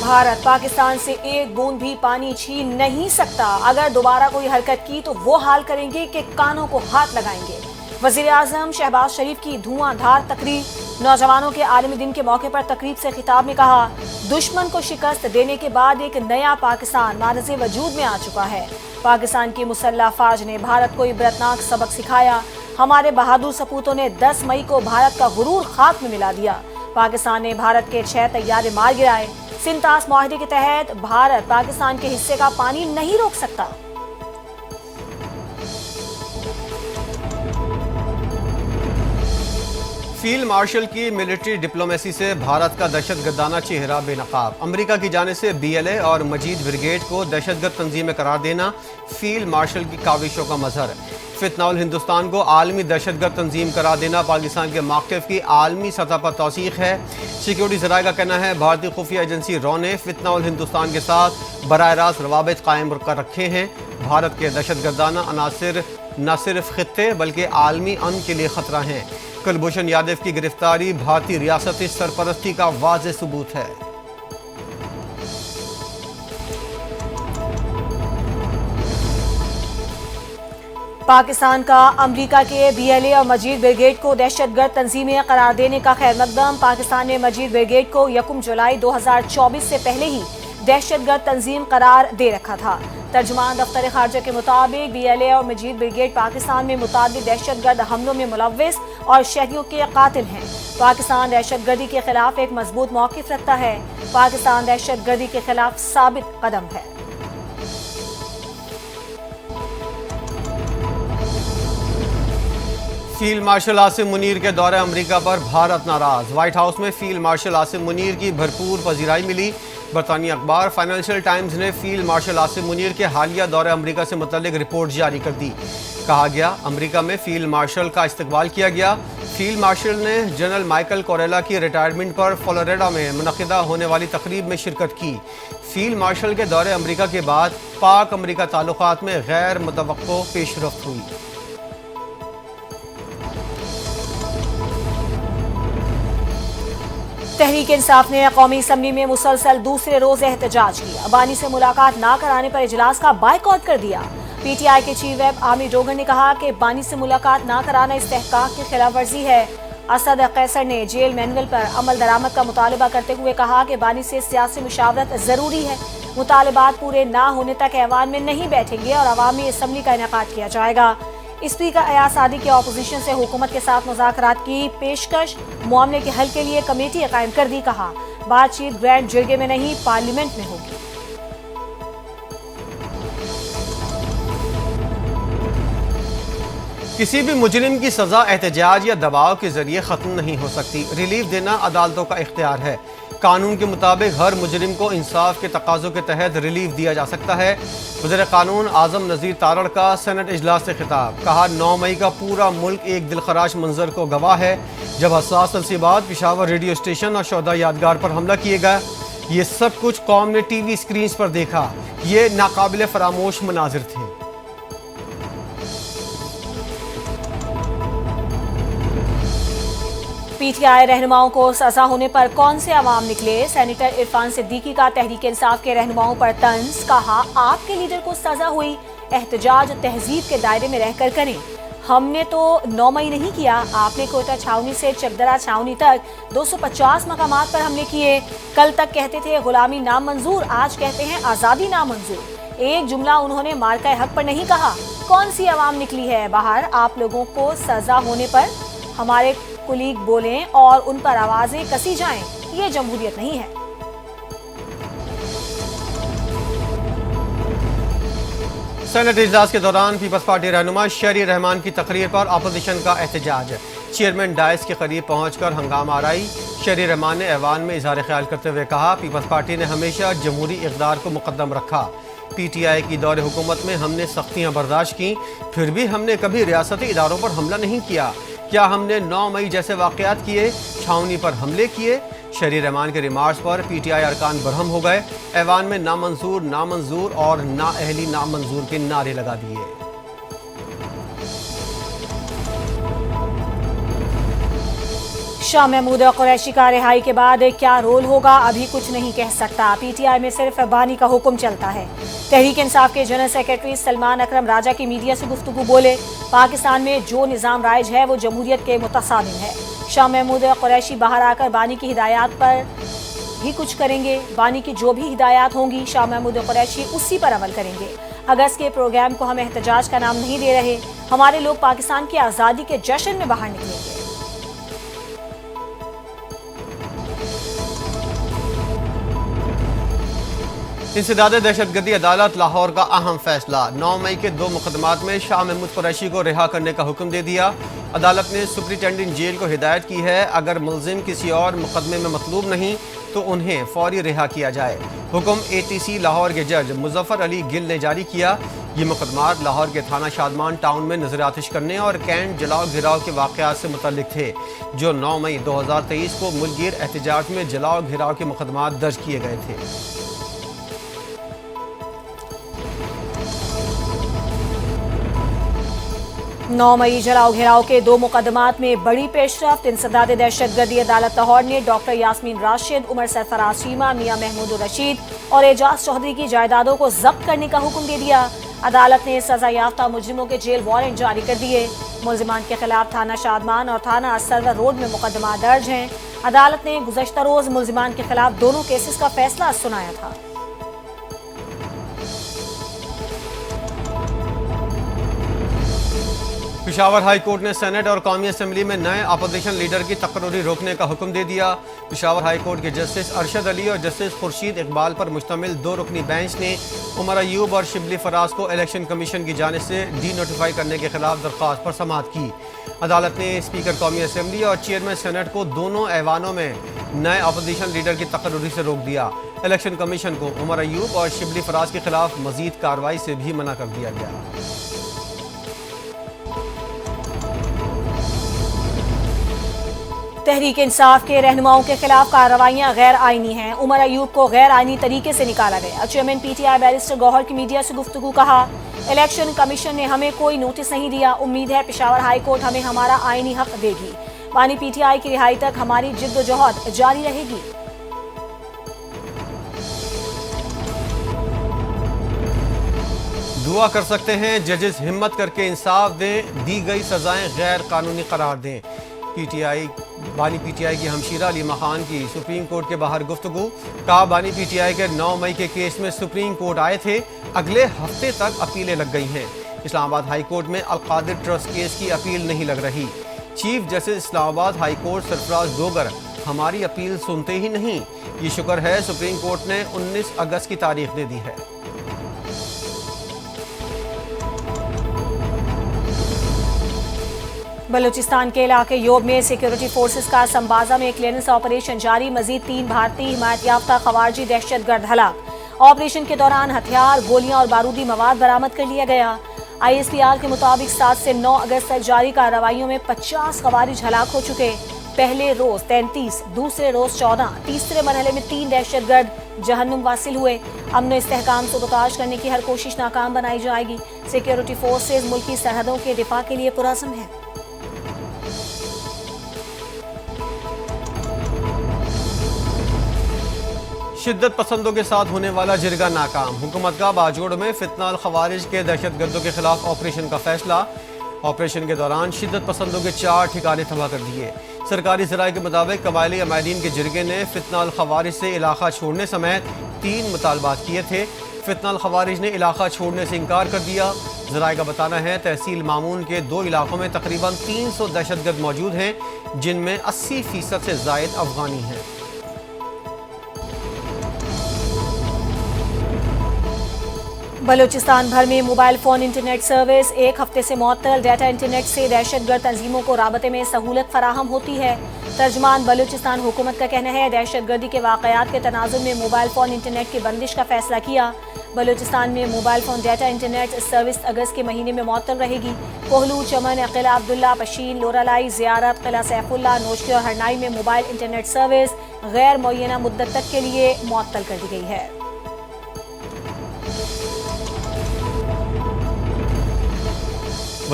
भारत पाकिस्तान से एक बूंद भी पानी छीन नहीं सकता। अगर दोबारा कोई हरकत की तो वो हाल करेंगे कि कानों को हाथ लगाएंगे। वजीर आजम शहबाज शरीफ की धुआंधार तकरीर। नौजवानों के आलमी दिन के मौके पर तकरीब से खिताब में कहा, दुश्मन को शिकस्त देने के बाद एक नया पाकिस्तान मारज़े वजूद में आ चुका है। पाकिस्तान की मुसल्लह फौज ने भारत को इबरतनाक सबक सिखाया। हमारे बहादुर सपूतों ने 10 मई को भारत का गुरूर खाक में मिला दिया। पाकिस्तान ने भारत के 6 तैयारे मार गिराए। सिंतास मुआहदे के तहत भारत पाकिस्तान के हिस्से का पानी नहीं रोक सकता। फील्ड मार्शल की मिलिट्री डिप्लोमेसी से भारत का दहशतगर्दाना चेहरा बेनकाब। अमेरिका की जानिब से BLA और मजीद ब्रिगेड को दहशतगर्द तंजीमें करार देना फील्ड मार्शल की काविशों का मजहर। फितनाउल हिंदुस्तान को आलमी दहशतगर्द तंजीम करार देना पाकिस्तान के मौक़िफ़ की आलमी सतह पर तौसीक़ है। सिक्योरिटी ज़राए का कहना है, भारतीय खुफिया एजेंसी रॉ ने फितनाउल हिंदुस्तान के साथ बराह रास्त रवाबित कायम कर रखे हैं। भारत के दहशतगर्दाना अनासिर न सिर्फ खित्ते बल्कि आलमी अमन के लिए खतरा हैं। कुलभूषण यादव की गिरफ्तारी भारतीय रियासती सरपरस्ती का वाज़ेह सबूत है। पाकिस्तान का अमेरिका के BLA और मजीद ब्रिगेड को दहशतगर्द तंजीमें करार देने का खैर मकदम। पाकिस्तान ने मजीद ब्रिगेड को 1 जुलाई 2024 से पहले ही दहशतगर्द तंजीम करार दे रखा था। तर्जुमान दफ्तर खारजा के मुताबिक BLA और मजीद ब्रिगेड पाकिस्तान में मुतादिद दहशतगर्द हमलों में मुलव्विस और शहरियों के कातिल हैं। पाकिस्तान दहशतगर्दी के खिलाफ एक मजबूत मौक़िफ़ रखता है। पाकिस्तान दहशतगर्दी के खिलाफ साबित कदम है। फील्ड मार्शल आसिम मुनीर के दौरे अमेरिका पर भारत नाराज। व्हाइट हाउस में फील्ड मार्शल आसिम मुनीर की भरपूर पजीराई मिली। बरतानी अखबार फाइनेंशियल टाइम्स ने फील्ड मार्शल आसिम मुनीर के हालिया दौरे अमेरिका से मुतल्लिक रिपोर्ट जारी कर दी। कहा गया, अमेरिका में फील्ड मार्शल का इस्तकबाल किया गया। फील्ड मार्शल ने जनरल माइकल कोरेला की रिटायरमेंट पर फ्लोरिडा में मुनक़िदा होने वाली तकरीब में शिरकत की। फील्ड मार्शल के दौरे अमेरिका के बाद पाक अमेरिका ताल्लुकात में गैर मुतवक्को पेशरफ्त हुई। तहरीक इंसाफ ने कौमी असम्बली में मुसलसल दूसरे रोज एहतजाज किया। बानी से मुलाकात ना कराने पर इजलास का बायकॉट कर दिया। PTI के चीफ व्हिप आमिर डोगर ने कहा कि बानी से मुलाकात ना कराना इस्तेहकाक की खिलाफ वर्जी है। असद कैसर ने जेल मैनुअल पर अमल दरामद का मुतालबा करते हुए कहा कि बानी से सियासी मुशावरत जरूरी है। मुतालबात पूरे ना होने तक ऐवान में नहीं बैठेंगे और अवामी असम्बली का इनेकाद किया जाएगा। स्पीकर अयाज सादी की अपोजिशन से हुकूमत के साथ मुज़ाकरात की पेशकश। मामले के हल के लिए कमेटी कायम कर दी। कहा, बातचीत ग्रैंड जिरगे में नहीं पार्लियामेंट में होगी। किसी भी मुजरिम की सजा एहतजाज या दबाव के जरिए खत्म नहीं हो सकती। रिलीफ देना अदालतों का इख्तियार है। कानून के मुताबिक हर मुजरिम को इंसाफ के तकाज़ों के तहत रिलीफ दिया जा सकता है। वज़ीर कानून आज़म नज़ीर तारड़ का सेनेट इजलास से खिताब। कहा, 9 मई का पूरा मुल्क एक दिलखराश मंजर को गवाह है, जब हसास तंसीबात पिशावर रेडियो स्टेशन और शोहदा यादगार पर हमला किए गया। ये सब कुछ कौम ने TV स्क्रीन पर देखा। ये नाकाबिल फरामोश मनाजिर थे। PTI रहनुमाओं को सजा होने पर कौन से अवाम निकले। सेनेटर इरफान सिद्दीकी का तहरीक इंसाफ के रहनुमाओं पर तंज। कहा, आपके लीडर को सजा हुई, एहतजाज तहजीब के दायरे में रहकर करें। हमने तो 9 मई नहीं किया। आपने कोयटा छावनी से चकदरा छावनी तक 250 मकामात पर हमले किए। कल तक कहते थे गुलामी नामंजूर, आज कहते हैं आज़ादी नामंजूर। एक जुमला उन्होंने मार्का हक पर नहीं कहा। कौन सी अवाम निकली है बाहर। आप लोगों को सजा होने पर हमारे कुलीग बोलें और उन पर आवाजें कसी जाएं, ये जमहूरियत नहीं है। सेनेट इजलास के दौरान पीपल्स पार्टी रहनुमा शहरी रहमान की तकरीर पर अपोजिशन का एहतजाज। चेयरमैन डायस के करीब पहुंचकर हंगामा आराई। शहरी रहमान ने ऐवान में इजहार ख्याल करते हुए कहा, पीपल्स पार्टी ने हमेशा जमहूरी इक़दार को मुकद्दम रखा। PTI की दौरे हुकूमत में हमने सख्तियाँ बर्दाश्त की, फिर भी हमने कभी रियासती इदारों पर हमला नहीं किया। क्या हमने 9 मई जैसे वाक़यात किए, छावनी पर हमले किए? शहरी रहमान के रिमार्क्स पर PTI अरकान बरहम हो गए। ऐवान में नामंजूर, नामंजूर और नाअहली नामंजूर के नारे लगा दिए। शाह महमूद कुरैशी का रिहाई के बाद क्या रोल होगा अभी कुछ नहीं कह सकता। पीटीआई में सिर्फ बानी का हुक्म चलता है। तहरीक इंसाफ के जनरल सेक्रेटरी सलमान अकरम राजा की मीडिया से गुफ्तगू बोले, पाकिस्तान में जो निज़ाम राइज है वो जमहूरियत के मुतसादिम है। शाह महमूद कुरैशी बाहर आकर बानी की हिदायत पर ही कुछ करेंगे। बानी की जो भी हिदायत होंगी शाह महमूद कुरैशी उसी पर अमल करेंगे। अगस्त के प्रोग्राम को हम एहतजाज का नाम नहीं दे रहे। हमारे लोग पाकिस्तान की आज़ादी के जश्न में बाहर निकलेंगे। इंसदाद दहशतगर्दी अदालत लाहौर का अहम फैसला। 9 मई के 2 मुकदमात में शाह महमूद कुरैशी को रिहा करने का हुक्म दे दिया। अदालत ने सुप्रिटेंडेंट जेल को हिदायत की है, अगर मुलजिम किसी और मुकदमे में मतलूब नहीं तो उन्हें फौरी रिहा किया जाए। हुक्म ATC लाहौर के जज मुजफ्फर अली गिल ने जारी किया। ये मुकदमात लाहौर के थाना शादमान टाउन में नजर आतिश करने और कैंट जलाओ घिराव के वाक़यात से मुतल्लिक थे, जो 9 मई 2023 को मुल्कगीर एहतजाज में जलाओ घिराव के मुकदमात दर्ज किए गए थे। 9 मई जलाओ घेराव के 2 मुकदमात में बड़ी पेशरफ्त। इंसदाद दहशतगर्दी अदालत लाहौर ने डॉक्टर यास्मीन राशिद, उमर सरफराज शीमा, मियां महमूद रशीद और एजाज चौधरी की जायदादों को जब्त करने का हुक्म दे दिया। अदालत ने सजा याफ्ता मुजरिमों के जेल वारंट जारी कर दिए। मुलजिमान के खिलाफ थाना शादमान और थाना सर्वर रोड में मुकदमा दर्ज हैं। अदालत ने गुज़श्ता रोज मुलजिमान के खिलाफ दोनों केसेस का फैसला सुनाया था। पेशावर हाई कोर्ट ने सेनेट और कौमी असम्बली में नए अपोजिशन लीडर की तकर्री रोकने का हुक्म दे दिया। पेशावर हाई कोर्ट के जस्टिस अरशद अली और जस्टिस खुर्शीद इकबाल पर मुश्तमिल 2 रुकनी बेंच ने उमर अयूब और शिबली फराज को इलेक्शन कमीशन की जानिब से डी नोटिफाई करने के खिलाफ दरख्वास्त पर समाअत की। अदालत ने स्पीकर कौमी असम्बली और चेयरमैन सेनेट को दोनों ऐवानों में नए अपोजिशन लीडर की तकर्री से रोक दिया। इलेक्शन कमीशन को उमर अयूब और शिबली फराज के खिलाफ मजीद कार्रवाई से भी मना कर दिया गया। तहरीक इंसाफ के रहनुमाओं के खिलाफ कार्रवाइयां गैर आईनी हैं। उमर अयूब को गैर आईनी तरीके से निकाला गया। चेयरमैन PTI बैरिस्टर गौहर की मीडिया से गुफ्तगू कहा, इलेक्शन कमीशन ने हमें कोई नोटिस नहीं दिया। उम्मीद है पेशावर हाई कोर्ट हमें हमारा आईनी हक देगी। बानी PTI की रिहाई तक हमारी जिद्दोजहद जारी रहेगी। दुआ कर सकते हैं जजेस हिम्मत करके इंसाफ दें, दी गई सजाएं गैर कानूनी करार दें। बानी PTI की हमशीरा अलीमा खान की सुप्रीम कोर्ट के बाहर गुफ्तगू। कहा, बानी PTI के 9 मई के केस में सुप्रीम कोर्ट आए थे, अगले हफ्ते तक अपीलें लग गई हैं। इस्लामाबाद हाई कोर्ट में अलकादिर ट्रस्ट केस की अपील नहीं लग रही। Chief justice Islamabad high court Sarfaraz Dogar हमारी अपील सुनते ही नहीं। ये शुक्र है सुप्रीम कोर्ट ने 19 अगस्त की तारीख दे दी है। बलूचिस्तान के इलाके योब में सिक्योरिटी फोर्सेस का संबाजा में क्लियरेंस ऑपरेशन जारी। मजीद 3 भारतीय हिमायत याफ्ता खवारजी दहशतगर्द हलाक। ऑपरेशन के दौरान हथियार, गोलियां और बारूदी मवाद बरामद कर लिया गया। ISPR के मुताबिक 7 से 9 अगस्त तक जारी कार्रवाइयों में 50 खवारिज हलाक हो चुके। पहले रोज 33, दूसरे रोज 14, तीसरे मरहले में 3 दहशतगर्द जहन्नुम वासिल हुए। अमन इस्तेहकाम से ताज करने की हर कोशिश नाकाम बनाई जाएगी। सिक्योरिटी फोर्सेज मुल्की सरहदों के दिफा के लिए पुरअज़्म है। शिद्दत पसंदों के साथ होने वाला जिरगा नाकाम। हुकूमत का बाजोड़ में फितनाल खवारिज के दहशतगर्दों के खिलाफ ऑपरेशन का फैसला। ऑपरेशन के दौरान शिद्दत पसंदों के 4 ठिकाने तबाह कर दिए। सरकारी ज़राए के मुताबिक कबायली अमायदीन के जिरगे ने फितनाल खवारिज से इलाका छोड़ने समेत 3 मुतालबात किए थे। फितनाल खवारिज ने इलाका छोड़ने से इनकार कर दिया। ज़राए का बताना है तहसील मामून के 2 इलाकों में तकरीबन 300 दहशतगर्द मौजूद हैं, जिनमें 80% से ज़ायद अफगानी हैं। बलूचिस्तान भर में मोबाइल फोन इंटरनेट सर्विस 1 हफ्ते से मुअत्तल। डाटा इंटरनेट से दहशतगर्द तंजीमों को राबते में सहूलत फराहम होती है। तर्जमान बलूचिस्तान हुकूमत का कहना है गर्दी के वाक़यात के तनाजुर में मोबाइल फोन इंटरनेट की बंदिश का फैसला किया। बलूचिस्तान में mobile phone data internet service अगस्त के महीने में मुअत्तल रहेगी। कोहलू, चमन, किला अब्दुल्ला, पशीन, लोरालाई, ज़ियारत, किला सैफुल्ला, नोशकी और हरनाई में मोबाइल इंटरनेट सर्विस गैर मुअय्यना मुद्दत तक के लिए मुअत्तल कर दी गई है।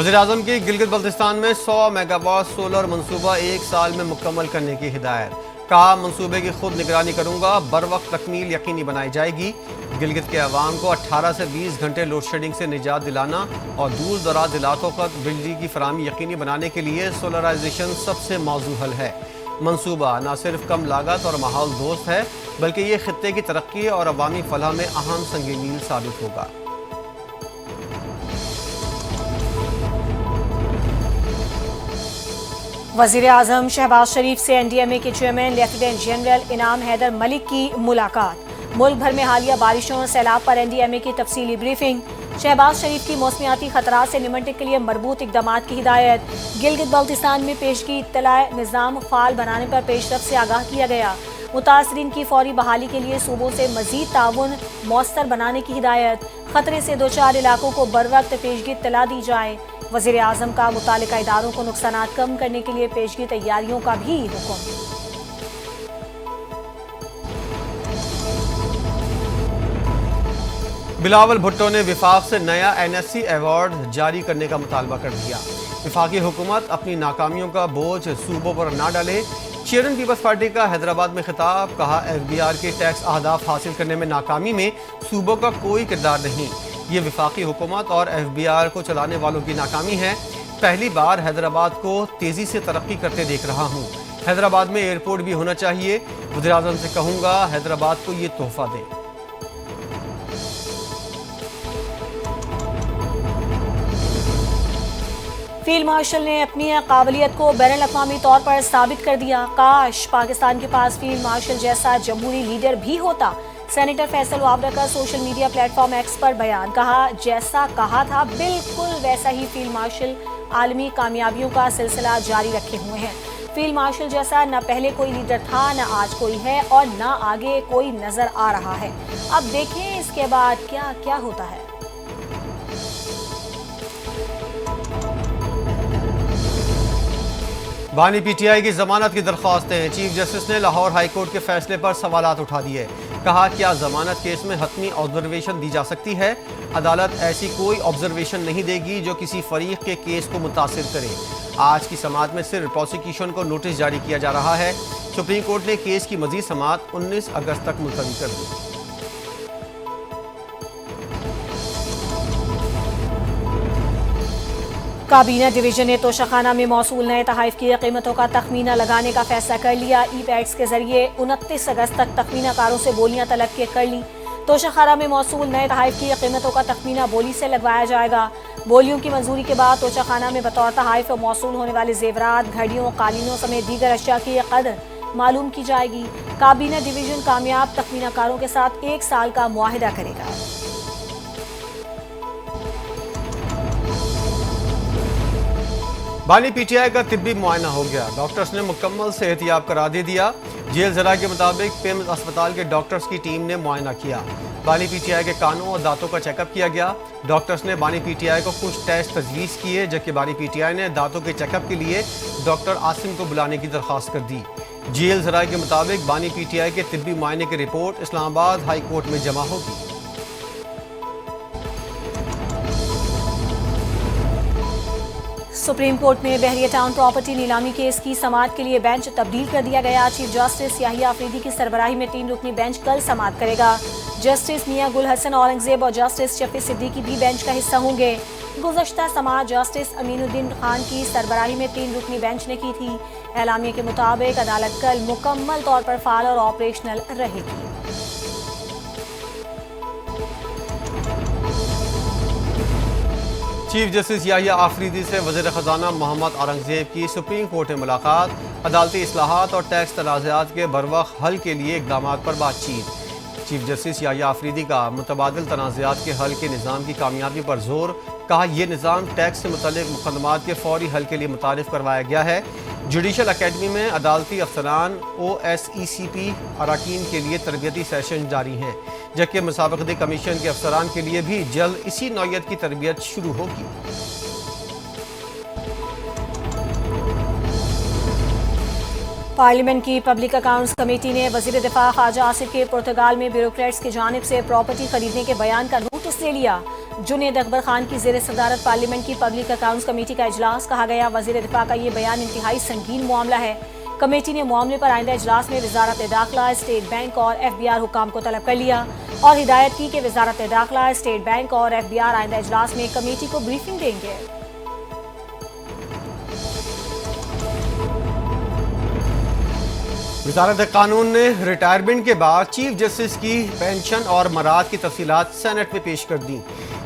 वज़ीर-ए-आज़म की गिलगित बल्तिस्तान में 100 मेगावाट सोलर मंसूबा 1 साल में मुकम्मल करने की हिदायत। कहा, मंसूबे की खुद निगरानी करूंगा, बर वक्त तकमील यकीनी बनाई जाएगी। गिलगित के अवाम को 18 से 20 घंटे लोड शेडिंग से निजात दिलाना और दूर दराज इलाकों तक बिजली की फराहमी यकीनी बनाने के लिए सोलराइजेशन सबसे मौजू हल है। मंसूबा न सिर्फ कम लागत और माहौल दोस्त है, बल्कि ये खित्ते की तरक्की और अवामी फलाह में अहम संग मील साबित होगा। वज़ीर आज़म शहबाज शरीफ से एनडीएमए के चेयरमैन लेफ्टिनेंट जनरल इनाम हैदर मलिक की मुलाकात। मुल्क भर में हालिया बारिशों और सैलाब पर एनडीएमए की तफसीली ब्रीफिंग। शहबाज शरीफ की मौसमियाती खतरात से निमटने के लिए मरबूत इकदामात की हिदायत। गिलगित बल्तिस्तान में पेशगी इत्तलाए निज़ाम फाल बनाने पर पेशरफ से आगाह किया गया। मुतासरीन की फौरी बहाली के लिए सूबों से मजीद ताउन मौसर बनाने की हिदायत। खतरे से दो चार इलाकों को बर वक्त पेशगी इत्तला दी जाए। वज़ीर आज़म का मुतालिका इदारों को नुकसानात कम करने के लिए पेशगी तैयारियों का भी हुक्म। बिलावल भुट्टो ने विफाक से नया एनएससी अवार्ड जारी करने का मुतालबा कर दिया। विफाकी हुकूमत अपनी नाकामियों का बोझ सूबों पर ना डाले। चेयरमैन पीपल्स पार्टी का हैदराबाद में खिताब। कहा, एफबीआर के टैक्स अहदाफ हासिल करने में नाकामी में सूबों का कोई किरदार नहीं। ये विफाकी हुकूमत और एफबीआर को चलाने वालों की नाकामी है। पहली बार हैदराबाद को तेजी से तरक्की करते देख रहा हूँ। हैदराबाद में एयरपोर्ट भी होना चाहिए। वज़ीर आज़म से कहूँगा हैदराबाद को ये तोहफा दे। फील्ड मार्शल ने अपनी काबिलियत को बैनुल अक़वामी तौर पर साबित कर दिया। काश पाकिस्तान के पास फील्ड मार्शल जैसा जमहूरी लीडर भी होता। सेनेटर फैसल वावरा का सोशल मीडिया प्लेटफॉर्म एक्स पर बयान। कहा, जैसा कहा था बिल्कुल वैसा ही फील्ड मार्शल आलमी कामयाबियों का सिलसिला जारी रखे हुए हैं। फील्ड मार्शल जैसा न पहले कोई लीडर था, न आज कोई है और न आगे कोई नजर आ रहा है। अब देखें इसके बाद क्या क्या होता है। बानी पीटीआई की जमानत की दरख्वास्तें। चीफ जस्टिस ने लाहौर हाई कोर्ट के फैसले पर सवालात उठा दिए। कहा, क्या जमानत केस में हतमी ऑब्जर्वेशन दी जा सकती है? अदालत ऐसी कोई ऑब्जर्वेशन नहीं देगी जो किसी फरीक के केस को मुतासिर करे। आज की समाअत में सिर्फ प्रोसिक्यूशन को नोटिस जारी किया जा रहा है। सुप्रीम कोर्ट ने केस की मजीद समाअत 19 अगस्त तक मुलतवी कर दी। काबीना डिवीजन ने तोशाखाना में मौसूल नए तहाइफ की कीमतों का तखमीना लगाने का फैसला कर लिया। ई पैड्स के जरिए 29 अगस्त तक तखमीना कारों से बोलियां तलब के कर ली। तोशाखाना में मौसूल नए तहाइफ की कीमतों का तखमीना बोली से लगवाया जाएगा। बोलियों की मंजूरी के बाद तोशाखाना में बतौर तहाइफ मौसूल होने वाले जेवरात, घड़ियों, कालीनों समेत दीगर अशिया की कदर मालूम की जाएगी। काबीना डिवीजन कामयाब तखमीना कारों के साथ 1 साल का मुआहिदा करेगा। बानी पीटीआई का तिब्बी मुआयना हो गया। डॉक्टर्स ने मुकम्मल सेहतियाब करार दे दिया। जेल ज़रा के मुताबिक पिम्स अस्पताल के डॉक्टर्स की टीम ने मुआयना किया। बानी पीटीआई के कानों और दांतों का चेकअप किया गया। डॉक्टर्स ने बानी पीटीआई को कुछ टेस्ट तजवीज़ किए, जबकि बानी पीटीआई ने दांतों के चेकअप के लिए डॉक्टर आसिम को बुलाने की दरख्वास्त कर दी। जेल ज़रा के मुताबिक बानी पीटीआई के तिब्बी मुआयने की रिपोर्ट इस्लामाबाद हाई कोर्ट में जमा होगी। सुप्रीम कोर्ट में बहरिया टाउन प्रॉपर्टी नीलामी केस की समाअत के लिए बेंच तब्दील कर दिया गया। चीफ जस्टिस याहिया आफरीदी की सरबराही में 3 रुकनी बेंच कल समाअत करेगा। जस्टिस मियां गुल हसन औरंगजेब और जस्टिस शफी सिद्दीकी भी बेंच का हिस्सा होंगे। गुज़श्ता समाअत जस्टिस अमीनुद्दीन खान की सरबराही में 3 रुकनी बेंच ने की थी। एलामिया के मुताबिक अदालत कल मुकम्मल तौर पर फाल और ऑपरेशनल रहेगी। चीफ जस्टिस याहिया आफरीदी से वज़ीर ख़जाना मोहम्मद औरंगजेब की सुप्रीम कोर्ट में मुलाकात। अदालती इस्लाहात और टैक्स तनाज़ात के बरवक्त हल के लिए इक़दामात पर बातचीत। चीफ जस्टिस याहिया आफरीदी का मुतबादिल तनाज़ात के हल के निज़ाम की कामयाबी पर जोर। कहा, यह निज़ाम टैक्स से मुतल्लिक़ मुक़दमात के फ़ौरी हल के लिए मुतारिफ़ करवाया गया है। जुडिशल अकेडमी में अदालती अफसरान OSECP अरकान के लिए तरबियती सेशन जारी हैं, जबकि मुसाबक़ती कमीशन के अफसरान के लिए भी जल्द इसी नौयत की तरबियत शुरू होगी। पार्लियामेंट की पब्लिक अकाउंट्स कमेटी ने वज़ीर दिफा ख्वाजा आसिफ के पुर्तगाल में ब्यूरोक्रेट्स की जानिब से प्रॉपर्टी खरीदने के बयान का नोटिस ले लिया। जुनेद अकबर खान की ज़ेर सदारत पार्लियामेंट की पब्लिक अकाउंट्स कमेटी का इजलास कहा गया। वज़ीर दिफा का ये बयान इंतहाई संगीन मामला है। कमेटी ने मामले पर आइंदा इजलास में वजारत दाखिला, स्टेट बैंक और FBI हुकाम को तलब कर लिया और हिदायत की कि वजारत दाखिला, स्टेट बैंक और FBI आइंदा इजलास में कमेटी को ब्रीफिंग देंगे। वजारत कानून ने रिटायरमेंट के बाद चीफ जस्टिस की पेंशन और मराद की तफसीलात सेनेट में पेश कर दी।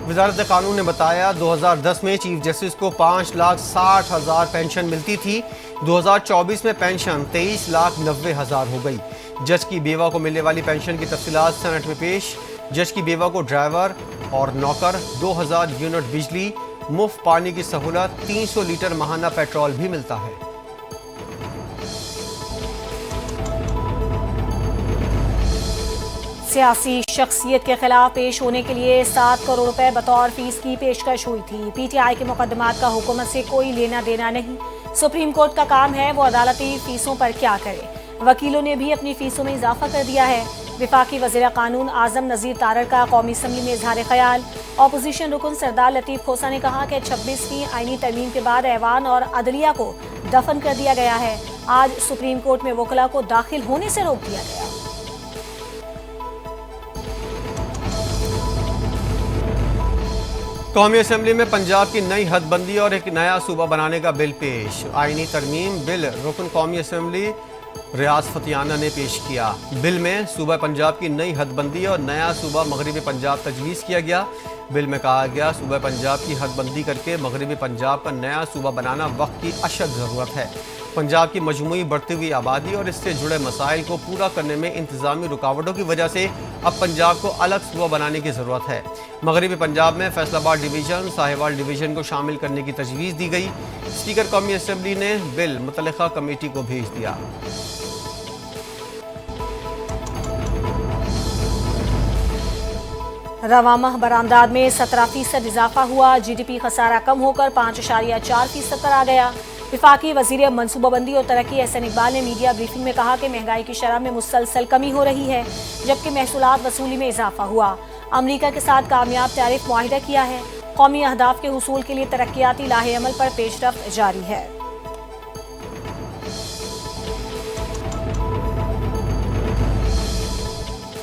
वजारत कानून ने बताया 2010 में चीफ जस्टिस को 5,60,000 पेंशन मिलती थी। 2024 में पेंशन 23,90,000 हो गई। जज की बेवा को मिलने वाली पेंशन की तफसीलात सेनेट में पेश। जज की बेवा को ड्राइवर और नौकर, 2,000 यूनिट बिजली, मुफ्त पानी की सहूलत, 300 लीटर माहाना पेट्रोल भी मिलता है। सियासी शख्सियत के खिलाफ पेश होने के लिए 7 करोड़ रुपए बतौर फीस की पेशकश हुई थी। PTI के मुकदमात का हुकूमत से कोई लेना देना नहीं। सुप्रीम कोर्ट का काम है वो अदालती फीसों पर क्या करे। वकीलों ने भी अपनी फीसों में इजाफा कर दिया है। वफाकी वज़ीर कानून आजम नज़ीर तारड़ का कौमी असम्बली में इजहार ख्याल। अपोजिशन रुकन सरदार लतीफ़ खोसा ने कहा कि 26वीं आईनी तरमीम के बाद ऐवान और अदलिया को दफन कर दिया गया है। आज सुप्रीम कोर्ट में वकला को दाखिल होने से रोक दिया गया। कौमी असम्बली में पंजाब की नई हदबंदी और एक नया सूबा बनाने का बिल पेश। आईनी तरमीम बिल रुकन कौमी असम्बली रियाज फतियाना ने पेश किया। बिल में सूबा पंजाब की नई हदबंदी और नया सूबा मगरबी पंजाब तजवीज़ किया गया। बिल में कहा गया सूबा पंजाब की हदबंदी करके मगरबी पंजाब का नया सूबा बनाना वक्त की अशद ज़रूरत है। पंजाब की मजमूई बढ़ती हुई आबादी और इससे जुड़े मसाइल को पूरा करने में इंतज़ामी रुकावटों की वजह से अब पंजाब को अलग सूबा बनाने की ज़रूरत है। मगरबी पंजाब में फैसलाबाद डिवीज़न, साहिवाल डिवीज़न को शामिल करने की तजवीज़ दी गई। स्पीकर कौमी असम्बली ने बिल मुतल्लिका कमेटी को भेज दिया। रवा माह बरामदात में 17% इजाफा हुआ। GDP खसारा कम होकर 5.4% पर आ गया। वफाकी वज़ीर मनसूबाबंदी और तरक्की एहसन इकबाल ने मीडिया ब्रीफिंग में कहा कि महंगाई की शरह में मुसलसल कमी हो रही है, जबकि महसूलात वसूली में इजाफा हुआ। अमरीका के साथ कामयाब टैरिफ मुआहिदा किया है। कौमी अहदाफ के हुसूल के लिए तरक्याती लाहे अमल पर पेशरफ्त जारी है।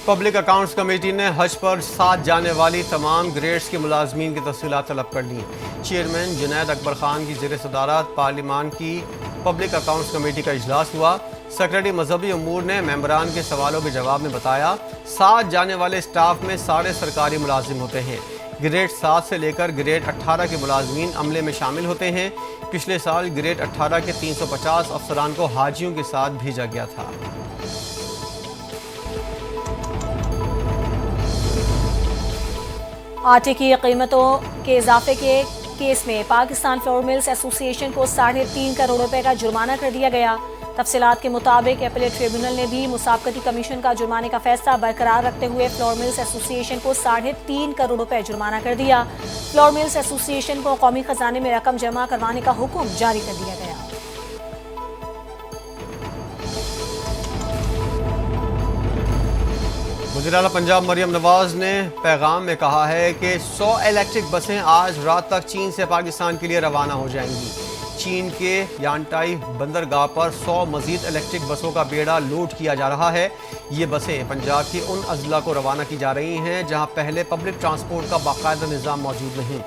पब्लिक अकाउंट्स कमेटी ने हज पर साथ जाने वाली तमाम ग्रेड्स के मुलाजमीन की तफसीलात तलब कर ली। चेयरमैन जुनैद अकबर खान की ज़ेर सदारत पार्लियामान की पब्लिक अकाउंट्स कमेटी का इजलास हुआ। सेक्रेटरी मजहबी अमूर ने मेंबरान के सवालों के जवाब में बताया साथ जाने वाले स्टाफ में सारे सरकारी मुलाजिम होते हैं। ग्रेड 7 से लेकर ग्रेड 18 के मुलाजमीन अमले में शामिल होते हैं। पिछले साल ग्रेड 18 के 350 अफसरान को हाजियों के साथ भेजा गया था। आटे की कीमतों के इजाफे के केस में पाकिस्तान फ्लोर मिल्स एसोसिएशन को 3.5 करोड़ रुपए का जुर्माना कर दिया गया। तफसीलात के मुताबिक अपीलेट ट्रिब्यूनल ने भी मुसाबकती कमीशन का जुर्माने का फैसला बरकरार रखते हुए फ्लोर मिल्स एसोसिएशन को 3.5 करोड़ रुपए जुर्माना कर दिया। फ्लोर मिल्स एसोसिएशन को कौमी खजाने में रकम जमा करवाने का हुक्म जारी कर दिया गया। वज़ीर आला पंजाब मरियम नवाज ने पैगाम में कहा है कि 100 इलेक्ट्रिक बसें आज रात तक चीन से पाकिस्तान के लिए रवाना हो जाएंगी। चीन के यांटाई बंदरगाह पर 100 मजीद इलेक्ट्रिक बसों का बेड़ा लोड किया जा रहा है। ये बसें पंजाब के उन अजला को रवाना की जा रही हैं जहां पहले पब्लिक ट्रांसपोर्ट का बाकायदा निज़ाम मौजूद नहीं।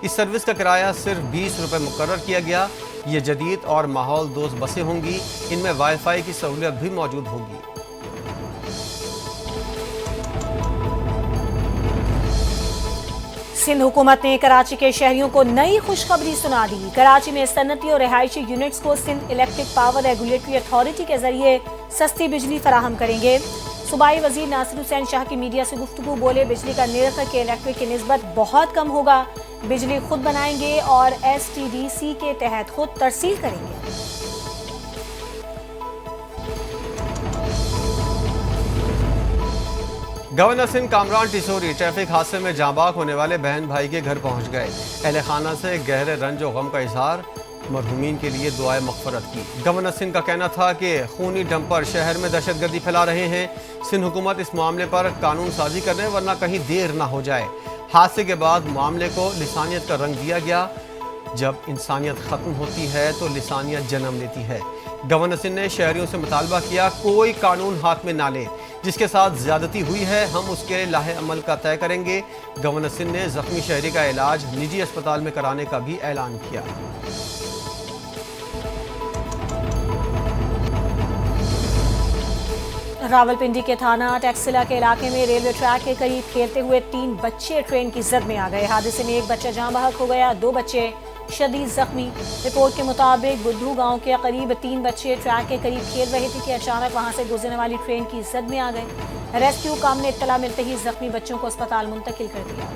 इस सर्विस का किराया सिर्फ 20 रुपये मुकर्रर किया गया। ये जदीद और माहौल दोस्त बसें होंगी। इनमें वाईफाई की सहूलियत भी मौजूद होगी। सिंध हुकूमत ने कराची के शहरियों को नई खुशखबरी सुना दी। कराची में सनती और रिहायशी यूनिट्स को Sindh electric power regulatory authority के जरिए सस्ती बिजली फराहम करेंगे। सूबाई वजीर नासिर हुसैन शाह की मीडिया से गुफ्तगू बोले बिजली का निर्ख के इलेक्ट्रिक की निस्बत बहुत कम होगा। बिजली खुद बनाएंगे और STDC के तहत खुद तरसील करेंगे। गवर्नर सिंह कामरान टिसोरी ट्रैफिक हादसे में जांबाग होने वाले बहन भाई के घर पहुंच गए। अहले खाना से गहरे रंज और गम का इजहार, मरहूमीन के लिए दुआए मग़फ़िरत की। गवर्नर सिंह का कहना था कि खूनी डंपर शहर में दहशतगर्दी फैला रहे हैं। सिंध हुकूमत इस मामले पर कानून साजी कर रहे वरना कहीं देर ना हो जाए। حادثے کے بعد معاملے کو لسانیت کا رنگ دیا گیا۔ جب انسانیت ختم ہوتی ہے تو لسانیت جنم لیتی ہے۔ گورنر سندھ نے شہریوں سے مطالبہ کیا کوئی قانون ہاتھ میں نہ لے، جس کے ساتھ زیادتی ہوئی ہے ہم اس کے لاہ عمل کا طے کریں گے۔ گورنر سندھ نے زخمی شہری کا علاج نجی اسپتال میں کرانے کا بھی اعلان کیا۔ راولپنڈی کے تھانہ ٹیکسلا کے علاقے میں ریلوے ٹریک کے قریب کھیلتے ہوئے 3 بچے ٹرین کی زد میں آ گئے۔ حادثے میں 1 بچہ جاں بحق ہو گیا، 2 بچے شدید زخمی۔ رپورٹ کے مطابق بدھو گاؤں کے قریب 3 بچے ٹریک کے قریب کھیل رہے تھے کہ اچانک وہاں سے گزرنے والی ٹرین کی زد میں آ گئے۔ ریسکیو کام نے اطلاع ملتے ہی زخمی بچوں کو اسپتال منتقل کر دیا۔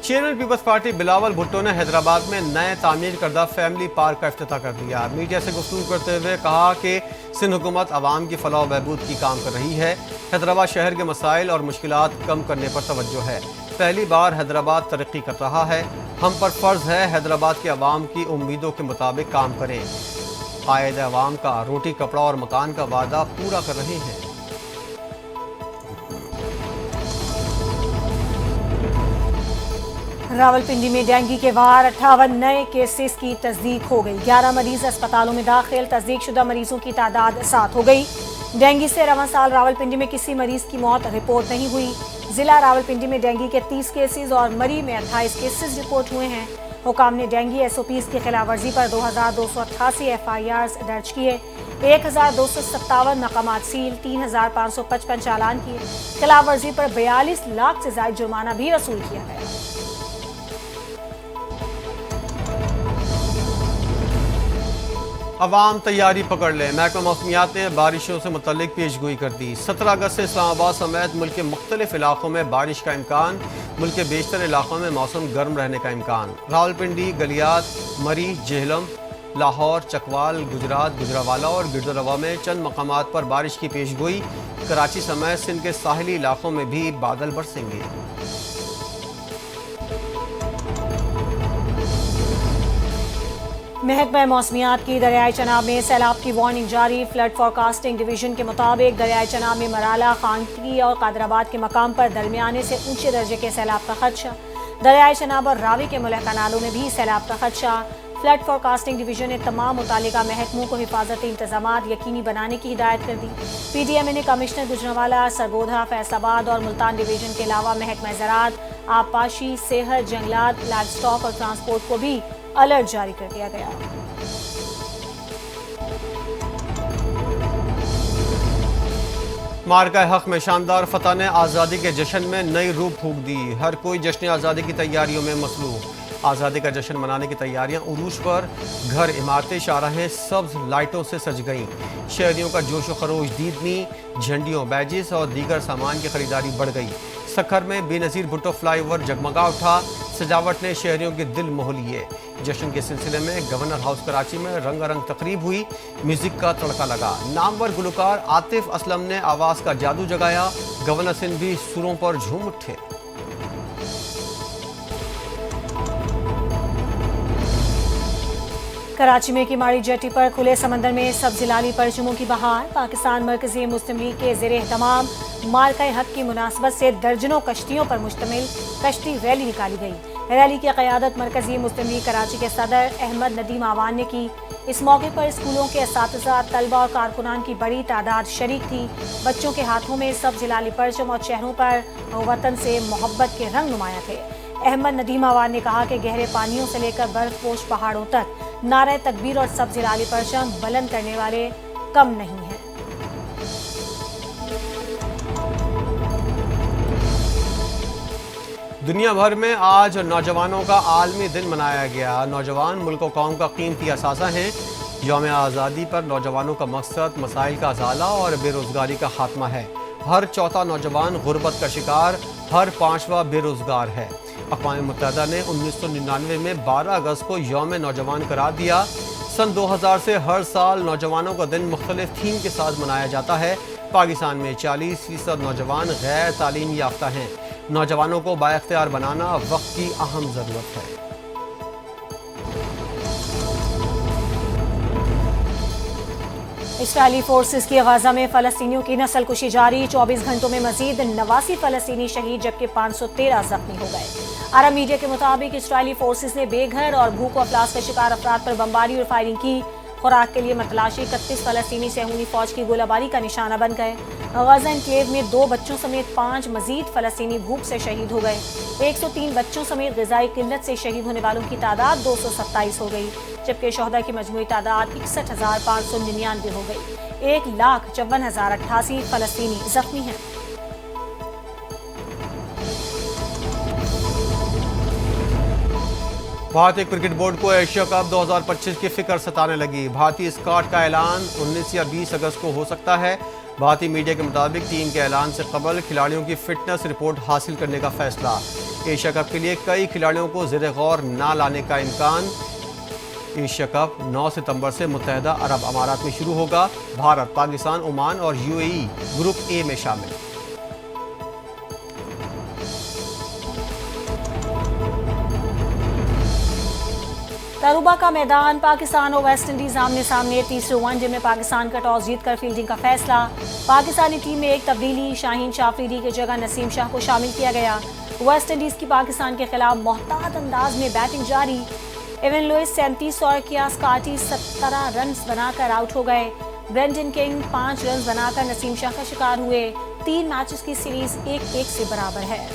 چیئرمین پیپلز پارٹی بلاول بھٹو نے حیدرآباد میں نئے تعمیر کردہ فیملی پارک کا افتتاح کر دیا۔ میڈیا سے گفتگو کرتے ہوئے کہا کہ سندھ حکومت عوام کی فلاح و بہبود کی کام کر رہی ہے۔ حیدرآباد شہر کے مسائل اور مشکلات کم کرنے پر توجہ ہے۔ پہلی بار حیدرآباد ترقی کر رہا ہے۔ ہم پر فرض ہے حیدرآباد کے عوام کی امیدوں کے مطابق کام کریں۔ قائد عوام کا روٹی کپڑا اور مکان کا وعدہ پورا کر رہے ہیں۔ راولپنڈی میں ڈینگی کے وار 58 نئے کیسز کی تصدیق ہو گئی۔ 11 مریض اسپتالوں میں داخل، تصدیق شدہ مریضوں کی تعداد 7 ہو گئی۔ ڈینگی سے رواں سال راولپنڈی میں کسی مریض کی موت رپورٹ نہیں ہوئی۔ ضلع راولپنڈی میں ڈینگی کے 30 کیسز اور مری میں 28 کیسز رپورٹ ہوئے ہیں۔ حکام نے ڈینگی SOPs کی خلاف ورزی پر 2288 FIRs درج کیے، 1257 مقامات سیل، 3555 چالان کیے۔ خلاف ورزی پر 42 لاکھ سے زائد جرمانہ بھی وصول کیا گیا۔ عوام تیاری پکڑ لیں، محکمہ موسمیات نے بارشوں سے متعلق پیش گوئی کر دی۔ 17 اگست سے اسلام آباد سمیت ملک کے مختلف علاقوں میں بارش کا امکان، ملک کے بیشتر علاقوں میں موسم گرم رہنے کا امکان۔ راولپنڈی، گلیات، مری، جہلم، لاہور، چکوال، گجرات، گجرانوالہ اور گردروا میں چند مقامات پر بارش کی پیش گوئی۔ کراچی سمیت سندھ کے ساحلی علاقوں میں بھی بادل برسیں گے۔ محکمہ موسمیات کی دریائے چناب میں سیلاب کی وارننگ جاری۔ فلڈ فورکاسٹنگ ڈویژن کے مطابق دریائے چناب میں مرالہ، خانگی اور قادر آباد کے مقام پر درمیانے سے اونچے درجے کے سیلاب کا خدشہ۔ دریائے چناب اور راوی کے ملحقہ نالوں میں بھی سیلاب کا خدشہ۔ فلڈ فورکاسٹنگ ڈویژن نے تمام متعلقہ محکموں کو حفاظتی انتظامات یقینی بنانے کی ہدایت کر دی۔ PDMA نے کمشنر گجرانوالہ، سرگودھا، فیصل آباد اور ملتان ڈویژن کے علاوہ محکمہ زراعت، آبپاشی، صحت، جنگلات، لائف سٹاک اور ٹرانسپورٹ کو بھی الرٹ جاری کر دیا گیا۔ مارکہ حق میں شاندار فتح نے آزادی کے جشن میں نئی روح پھونک دی۔ ہر کوئی جشن آزادی کی تیاریوں میں مصروف۔ آزادی کا جشن منانے کی تیاریاں عروج پر، گھر، عمارتیں، شاہراہیں سبز لائٹوں سے سج گئیں۔ شہریوں کا جوش و خروش دیدنی، جھنڈیوں، بیجز اور دیگر سامان کی خریداری بڑھ گئی۔ سکھر میں بے نظیر بھٹو فلائی اوور جگمگا اٹھا، سجاوٹ نے شہریوں کے دل موہ لیے۔ جشن کے سلسلے میں گورنر ہاؤس کراچی میں رنگا رنگ تقریب ہوئی، میوزک کا تڑکا لگا۔ نامور گلوکار عاطف اسلم نے آواز کا جادو جگایا، گورنر سندھ بھی سروں پر جھوم اٹھے۔ کراچی میں کماڑی جیٹی پر کھلے سمندر میں سبز لالی پرچموں کی بہار۔ پاکستان مرکزی مسلم لیگ کے زیر اہتمام مارکہ حق کی مناسبت سے درجنوں کشتیوں پر مشتمل کشتی ریلی نکالی گئی۔ ریلی کی قیادت مرکزی مسلم لیگ کراچی کے صدر احمد ندیم آوان نے کی۔ اس موقع پر اسکولوں کے اساتذہ، طلبہ اور کارکنان کی بڑی تعداد شریک تھی۔ بچوں کے ہاتھوں میں سبز لالی پرچم اور چہروں پر وطن سے محبت کے رنگ نمایاں تھے۔ احمد ندیم آوان نے کہا کہ گہرے پانیوں سے لے کر برف پوش پہاڑوں تک نعرہ تکبیر اور سبز لالی پرچم بلند کرنے والے کم نہیں ہیں۔ دنیا بھر میں آج نوجوانوں کا عالمی دن منایا گیا۔ نوجوان ملک و قوم کا قیمتی اثاثہ ہیں۔ یوم آزادی پر نوجوانوں کا مقصد مسائل کا ازالہ اور بے روزگاری کا خاتمہ ہے۔ ہر چوتھا نوجوان غربت کا شکار، ہر پانچواں بے روزگار ہے۔ اقوام متحدہ نے 1999 میں 12 اگست کو یوم نوجوان قرار دیا۔ سن 2000 سے ہر سال نوجوانوں کا دن مختلف تھیم کے ساتھ منایا جاتا ہے۔ پاکستان میں 40% نوجوان غیر تعلیم یافتہ ہیں۔ نوجوانوں کو بااختیار بنانا وقت کی اہم ضرورت ہے۔ اسرائیلی فورسز کی غزہ میں فلسطینیوں کی نسل کشی جاری، 24 گھنٹوں میں مزید 89 فلسطینی شہید جبکہ 513 زخمی ہو گئے۔ عرب میڈیا کے مطابق اسرائیلی فورسز نے بے گھر اور بھوک و افلاس کا شکار افراد پر بمباری اور فائرنگ کی۔ خوراک کے لیے متلاشی 31 فلسطینی صہیونی فوج کی گولہ باری کا نشانہ بن گئے۔ غزہ انکلیو میں 2 بچوں سمیت 5 مزید فلسطینی بھوک سے شہید ہو گئے۔ 103 بچوں سمیت غذائی قلت سے شہید ہونے والوں کی تعداد 227 ہو گئی، جبکہ شہداء کی مجموعی تعداد 61,599 ہو گئی۔ 1,54,088 فلسطینی زخمی ہیں۔ بھارتی کرکٹ بورڈ کو ایشیا کپ 2025 کی فکر ستانے لگی۔ بھارتی اسکواڈ کا اعلان 19 یا 20 اگست کو ہو سکتا ہے۔ بھارتی میڈیا کے مطابق ٹیم کے اعلان سے قبل کھلاڑیوں کی فٹنس رپورٹ حاصل کرنے کا فیصلہ۔ ایشیا کپ کے لیے کئی کھلاڑیوں کو زیر غور نہ لانے کا امکان۔ ایشیا کپ 9 ستمبر سے متحدہ عرب امارات میں شروع ہوگا۔ بھارت، پاکستان، عمان اور UAE گروپ اے میں شامل۔ تروبا کا میدان، پاکستان اور ویسٹ انڈیز آمنے سامنے۔ تیسرے ون ڈے میں پاکستان کا ٹاس جیت کر فیلڈنگ کا فیصلہ۔ پاکستانی ٹیم میں ایک تبدیلی، شاہین شاہ افریدی کی جگہ نسیم شاہ کو شامل کیا گیا۔ ویسٹ انڈیز کی پاکستان کے خلاف محتاط انداز میں بیٹنگ جاری۔ ایون لوئس 37 اور کیا سکاٹی 17 رنز بنا کر آؤٹ ہو گئے۔ برینڈن کنگ 5 رنز بنا کر نسیم شاہ کا شکار ہوئے۔ 3 میچز کی سیریز 1-1 سے برابر ہے۔